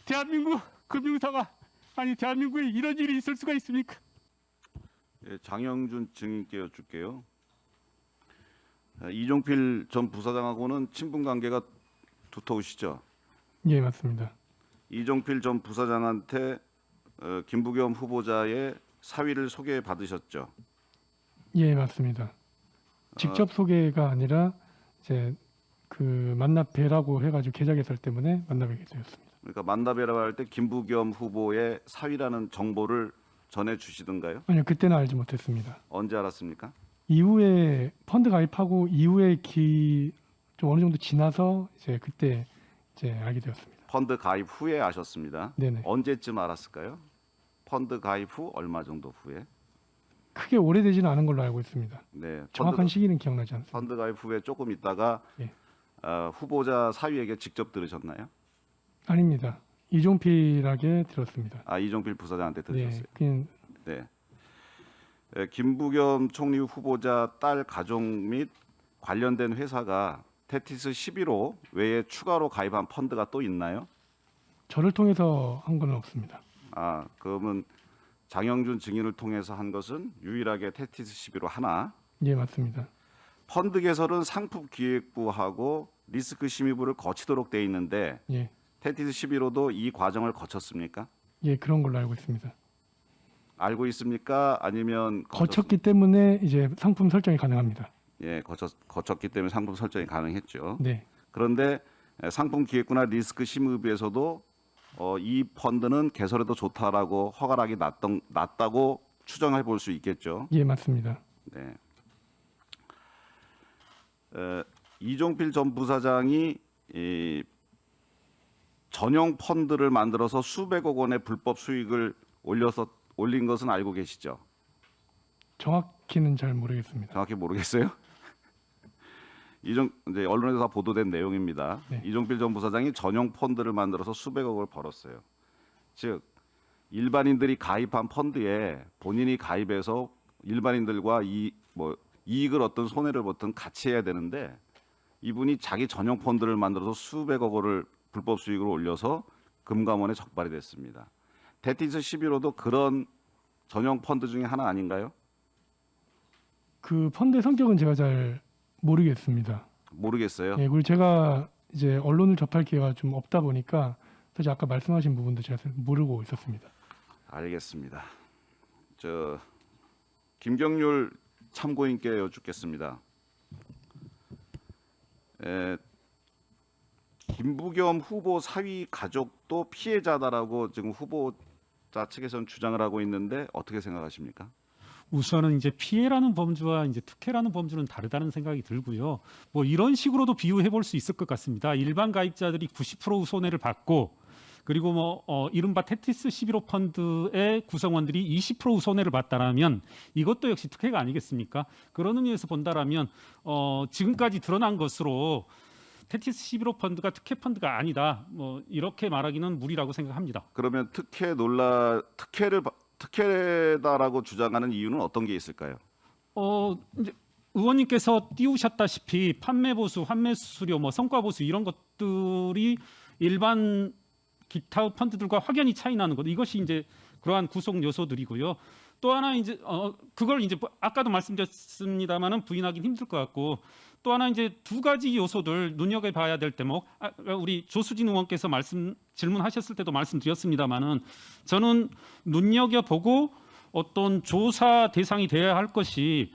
대한민국 금융사가 아니 대한민국에 이런 일이 있을 수가 있습니까? 예, 장영준 증인께 여쭙게요. 이종필 전 부사장하고는 친분 관계가 두터우시죠? 예, 맞습니다. 이종필 전 부사장한테 김부겸 후보자의 사위를 소개 받으셨죠? 예, 맞습니다. 직접 소개가 아니라 이제 그 만나뵈라고 해가지고 계좌 개설 때문에 만나뵙게 되었습니다. 그러니까 만나뵈라고 할 때 김부겸 후보의 사위라는 정보를 전해 주시던가요? 아니요, 그때는 알지 못했습니다. 언제 알았습니까? 이후에 펀드 가입하고 이후에 좀 어느 정도 지나서 이제 그때 이제 알게 되었습니다. 펀드 가입 후에 아셨습니다. 네네. 언제쯤 알았을까요? 펀드 가입 후 얼마 정도 후에? 크게 오래되지는 않은 걸로 알고 있습니다. 네. 정확한 시기는 기억나지 않습니다. 펀드 가입 후에 조금 있다가 예. 후보자 사위에게 직접 들으셨나요? 아닙니다. 이종필에게 들었습니다. 아, 이종필 부사장한테 들으셨어요. 네, 그냥 네. 김부겸 총리 후보자 딸 가족 및 관련된 회사가 테티스 11호 외에 추가로 가입한 펀드가 또 있나요? 저를 통해서 한 건 없습니다. 아, 그러면 장영준 증인을 통해서 한 것은 유일하게 테티스 11호 하나. 예, 맞습니다. 펀드 개설은 상품기획부하고 리스크 심의부를 거치도록 돼 있는데 예, 테티스 11호도 이 과정을 거쳤습니까? 예, 그런 걸로 알고 있습니다. 알고 있습니까? 아니면 거쳤기 때문에 이제 상품 설정이 가능합니다. 예, 거쳤기 때문에 상품 설정이 가능했죠. 네, 그런데 상품 기획부나 리스크 심의부에서도 이 펀드는 개설해도 좋다라고 허가락이 낮다고 추정해 볼 수 있겠죠. 예, 맞습니다. 네. 이종필 전 부사장이 전용 펀드를 만들어서 수백억 원의 불법 수익을 올린 것은 알고 계시죠? 정확히는 잘 모르겠습니다. 정확히 모르겠어요. 이제 언론에서 다 보도된 내용입니다. 네. 이종필 전 부사장이 전용 펀드를 만들어서 수백억을 벌었어요. 즉 일반인들이 가입한 펀드에 본인이 가입해서 일반인들과 이익을 얻든 손해를 보든 같이 해야 되는데 이분이 자기 전용 펀드를 만들어서 수백억 원을 불법 수익으로 올려서 금감원에 적발이 됐습니다. 테티스 11호도 그런 전용 펀드 중에 하나 아닌가요? 그 펀드의 성격은 제가 잘 모르겠습니다. 모르겠어요. 예, 그리고 제가 이제 언론을 접할 기회가 좀 없다 보니까 사실 아까 말씀하신 부분도 제가 모르고 있었습니다. 알겠습니다. 김경률 참고인께 여쭙겠습니다. 김부겸 후보 사위 가족도 피해자다라고 지금 후보자 측에서는 주장을 하고 있는데 어떻게 생각하십니까? 우선은 이제 피해라는 범주와 이제 특혜라는 범주는 다르다는 생각이 들고요. 뭐 이런 식으로도 비유해 볼 수 있을 것 같습니다. 일반 가입자들이 90% 손해를 받고 그리고 이른바 테티스 11호 펀드의 구성원들이 20% 손해를 봤다라면 이것도 역시 특혜가 아니겠습니까? 그런 의미에서 본다라면 지금까지 드러난 것으로 테티스 11호 펀드가 특혜 펀드가 아니다. 이렇게 말하기는 무리라고 생각합니다. 그러면 특혜다라고 주장하는 이유는 어떤 게 있을까요? 이제 의원님께서 띄우셨다시피 판매 보수, 환매 수수료, 성과 보수 이런 것들이 일반 기타 펀드들과 확연히 차이 나는 것. 이것이 이제 그러한 구성 요소들이고요. 또 하나 이제 그걸 이제 아까도 말씀드렸습니다만은 부인하기는 힘들 것 같고 또 하나 이제 두 가지 요소들 눈여겨봐야 될 대목. 우리 조수진 의원께서 질문하셨을 때도 말씀드렸습니다만은 저는 눈여겨보고 어떤 조사 대상이 되어야 할 것이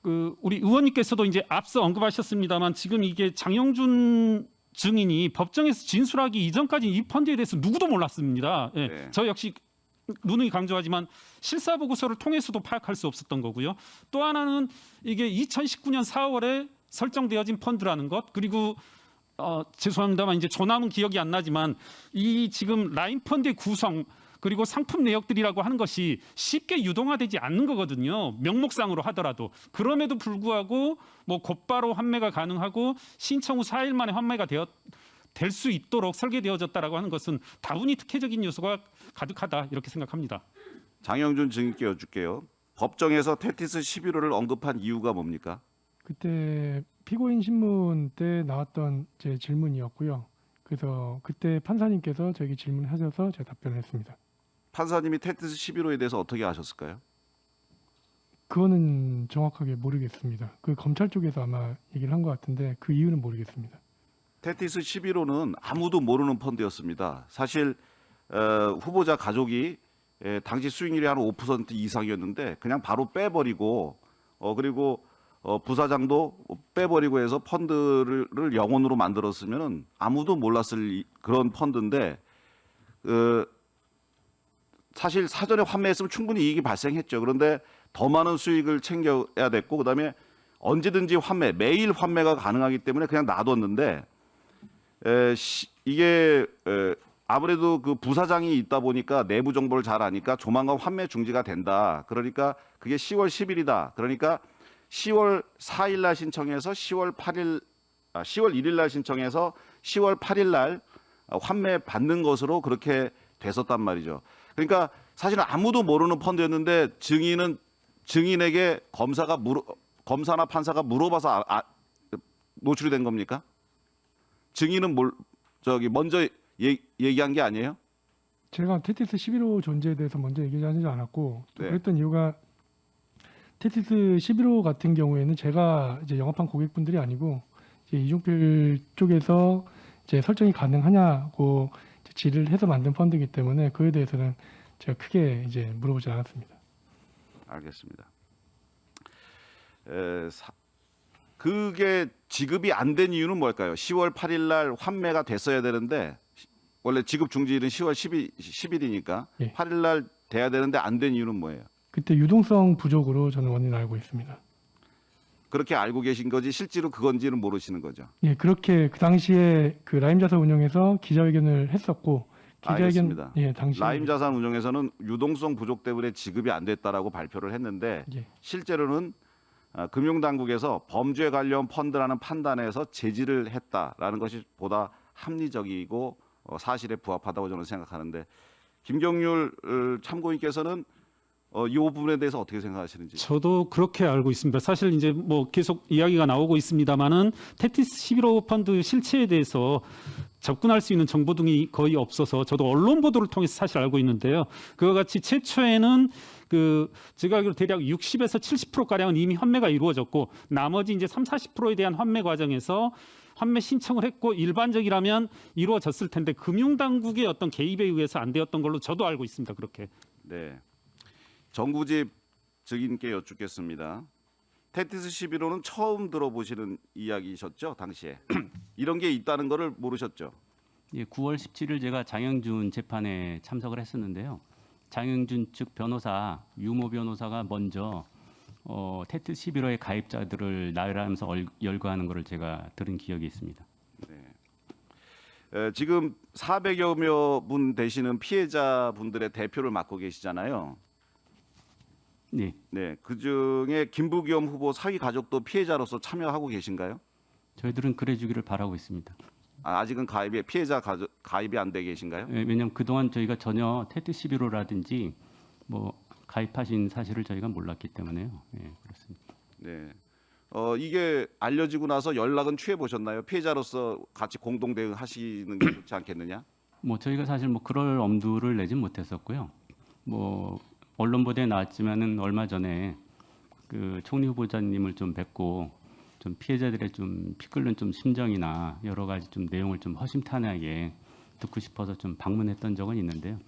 우리 의원님께서도 이제 앞서 언급하셨습니다만 지금 이게 장영준 증인이 법정에서 진술하기 이전까지 이 펀드에 대해서 누구도 몰랐습니다. 예, 네. 저 역시 누누이 강조하지만 실사 보고서를 통해서도 파악할 수 없었던 거고요. 또 하나는 이게 2019년 4월에 설정되어진 펀드라는 것 그리고 죄송합니다만 이제 조남은 기억이 안 나지만 이 지금 라인 펀드의 구성 그리고 상품 내역들이라고 하는 것이 쉽게 유동화되지 않는 거거든요. 명목상으로 하더라도. 그럼에도 불구하고 곧바로 환매가 가능하고 신청 후 4일 만에 환매가 될 수 있도록 설계되어졌다라고 하는 것은 다분히 특혜적인 요소가 가득하다 이렇게 생각합니다. 장영준 증인께 여쭐게요. 법정에서 테티스 11호를 언급한 이유가 뭡니까? 그때 피고인 신문 때 나왔던 제 질문이었고요. 그래서 그때 판사님께서 저에게 질문하셔서 제가 답변을 했습니다. 판사님이 테티스 11호에 대해서 어떻게 아셨을까요? 그거는 정확하게 모르겠습니다. 그 검찰 쪽에서 아마 얘기를 한 것 같은데 그 이유는 모르겠습니다. 테티스 11호는 아무도 모르는 펀드였습니다. 사실 후보자 가족이 당시 수익률이 한 5% 이상이었는데 그냥 바로 빼버리고 그리고 부사장도 빼버리고 해서 펀드를 영원으로 만들었으면 아무도 몰랐을 그런 펀드인데 사실 사전에 환매했으면 충분히 이익이 발생했죠. 그런데 더 많은 수익을 챙겨야 됐고 그다음에 언제든지 환매, 매일 환매가 가능하기 때문에 그냥 놔뒀는데 이게 아무래도 그 부사장이 있다 보니까 내부 정보를 잘 아니까 조만간 환매 중지가 된다. 그러니까 그게 10월 10일이다. 그러니까 10월 4일 날 신청해서 10월 1일 날 신청해서 10월 8일 날 환매 받는 것으로 그렇게 됐었단 말이죠. 그러니까 사실은 아무도 모르는 펀드였는데 증인에게 검사나 판사가 물어봐서 노출이 된 겁니까? 증인은 먼저 얘기한 게 아니에요? 제가 테티스 11호 존재에 대해서 먼저 얘기하지 않았고 또 네. 그랬던 이유가 테티스 11호 같은 경우에는 제가 이제 영업한 고객분들이 아니고 이제 이중필 쪽에서 이제 설정이 가능하냐고 이제 질의를 해서 만든 펀드이기 때문에 그에 대해서는 제가 크게 이제 물어보지 않았습니다. 알겠습니다. 그게 지급이 안 된 이유는 뭘까요? 10월 8일 날 환매가 됐어야 되는데 원래 지급 중지일은 10월 10일이니까 예. 8일 날 돼야 되는데 안 된 이유는 뭐예요? 그때 유동성 부족으로 저는 원인을 알고 있습니다. 그렇게 알고 계신 거지 실제로 그건지는 모르시는 거죠. 예, 그렇게 그 당시에 그 라임자산 운영에서 기자회견을 했었고 알겠습니다. 예, 당시 라임 자산 운용에서는 유동성 부족 때문에 지급이 안 됐다라고 발표를 했는데 예, 실제로는 금융당국에서 범죄 관련 펀드라는 판단에서 제지를 했다라는 것이 보다 합리적이고 사실에 부합하다고 저는 생각하는데 김경률 참고인께서는 이 부분에 대해서 어떻게 생각하시는지. 저도 그렇게 알고 있습니다. 사실 이제 뭐 계속 이야기가 나오고 있습니다만은 테티스 11호 펀드 실체에 대해서 접근할 수 있는 정보 등이 거의 없어서 저도 언론 보도를 통해서 사실 알고 있는데요. 그와 같이 최초에는 제가 알기로 대략 60에서 70% 가량은 이미 환매가 이루어졌고 나머지 이제 30-40%에 대한 환매 과정에서 환매 신청을 했고 일반적이라면 이루어졌을 텐데 금융당국의 어떤 개입에 의해서 안 되었던 걸로 저도 알고 있습니다. 그렇게. 네. 정구집 증인께 여쭙겠습니다. 테티스 11호는 처음 들어보시는 이야기셨죠? 당시에. 이런 게 있다는 거를 모르셨죠? 예, 9월 17일 제가 장영준 재판에 참석을 했었는데요. 장영준 측 변호사 유모 변호사가 먼저 테티스 11호의 가입자들을 나열하면서 열거하는 것을 제가 들은 기억이 있습니다. 지금 400여 분 되시는 피해자분들의 대표를 맡고 계시잖아요. 네, 네, 그 중에 김부겸 후보 사위 가족도 피해자로서 참여하고 계신가요? 저희들은 그래주기를 바라고 있습니다. 아직은 가입이 안 돼 계신가요? 예, 왜냐하면 그동안 저희가 전혀 테티스 11호라든지 뭐 가입하신 사실을 저희가 몰랐기 때문에요. 예, 그렇습니다. 네. 이게 알려지고 나서 연락은 취해 보셨나요? 피해자로서 같이 공동 대응하시는 게 좋지 않겠느냐? 뭐 저희가 사실 뭐 그럴 엄두를 내진 못했었고요. 뭐 언론 보도에 나왔지만은 얼마 전에 그 총리 후보자님을 좀 뵙고 좀 피해자들의 좀 피 끓는 좀 심정이나 여러 가지 좀 내용을 좀 허심탄회하게 듣고 싶어서 좀 방문했던 적은 있는데요.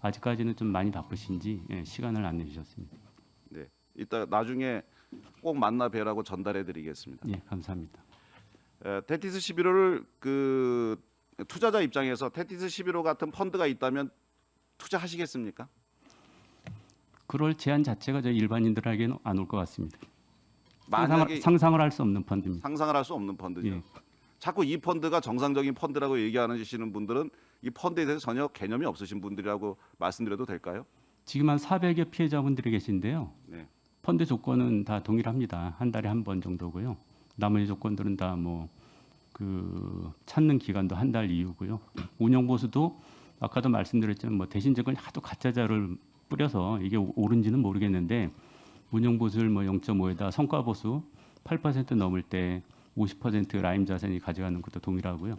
아직까지는 좀 많이 바쁘신지 시간을 안 내주셨습니다. 네. 이따 나중에 꼭 만나 뵈라고 전달해 드리겠습니다. 예, 감사합니다. 테티스 11호를 그 투자자 입장에서 테티스 11호 같은 펀드가 있다면 투자하시겠습니까? 그럴 제안 자체가 저희 일반인들에게는 안 올 것 같습니다. 만약에 상상을 할 수 없는 펀드입니다. 상상을 할 수 없는 펀드죠. 예. 자꾸 이 펀드가 정상적인 펀드라고 얘기하시는 분들은 이 펀드에 대해서 전혀 개념이 없으신 분들이라고 말씀드려도 될까요? 지금 한 400여 피해자분들이 계신데요. 네. 펀드 조건은 다 동일합니다. 한 달에 한 번 정도고요. 나머지 조건들은 다 뭐 그 찾는 기간도 한 달 이후고요. 운영 보수도 아까도 말씀드렸지만 뭐 대신적은 하도 가짜 자료를 뿌려서 이게 옳은지는 모르겠는데 운영 보수를 뭐 0.5에다 성과 보수 8% 넘을 때 50% 라임 자산이 가져가는 것도 동일하고요.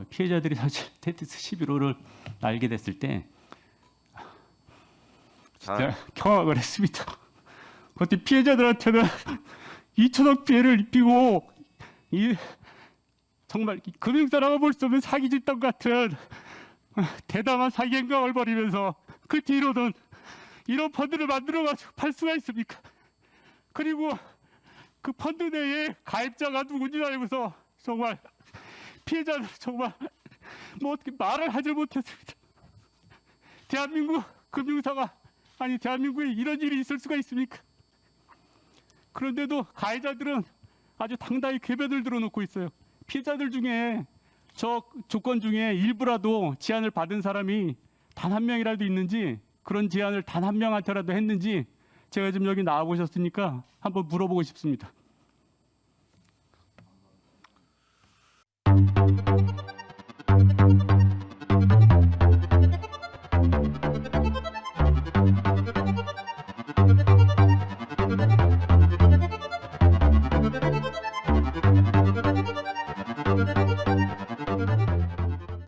피해자들이 사실 테티스 11호를 알게 됐을 때 진짜 경악을 했습니다. 그때 피해자들한테는 2천억 피해를 입히고 정말 금융사라고 볼 수 없는 사기 집단 같은 대담한 사기 행각을 벌이면서 그 뒤로는 이런 펀드를 만들어가지고 팔 수가 있습니까? 그리고 그 펀드 내에 가입자가 누군지 알고서 정말 피해자는 정말 뭐 어떻게 말을 하지 못했습니다. 대한민국 금융사가 아니 대한민국에 이런 일이 있을 수가 있습니까? 그런데도 가해자들은 아주 당당히 궤변을 들어놓고 있어요. 피해자들 중에 저 조건 중에 일부라도 제안을 받은 사람이 단 한 명이라도 있는지, 그런 제안을 단 한 명한테라도 했는지 제가 지금 여기 나와 보셨으니까 한번 물어보고 싶습니다. Thank you.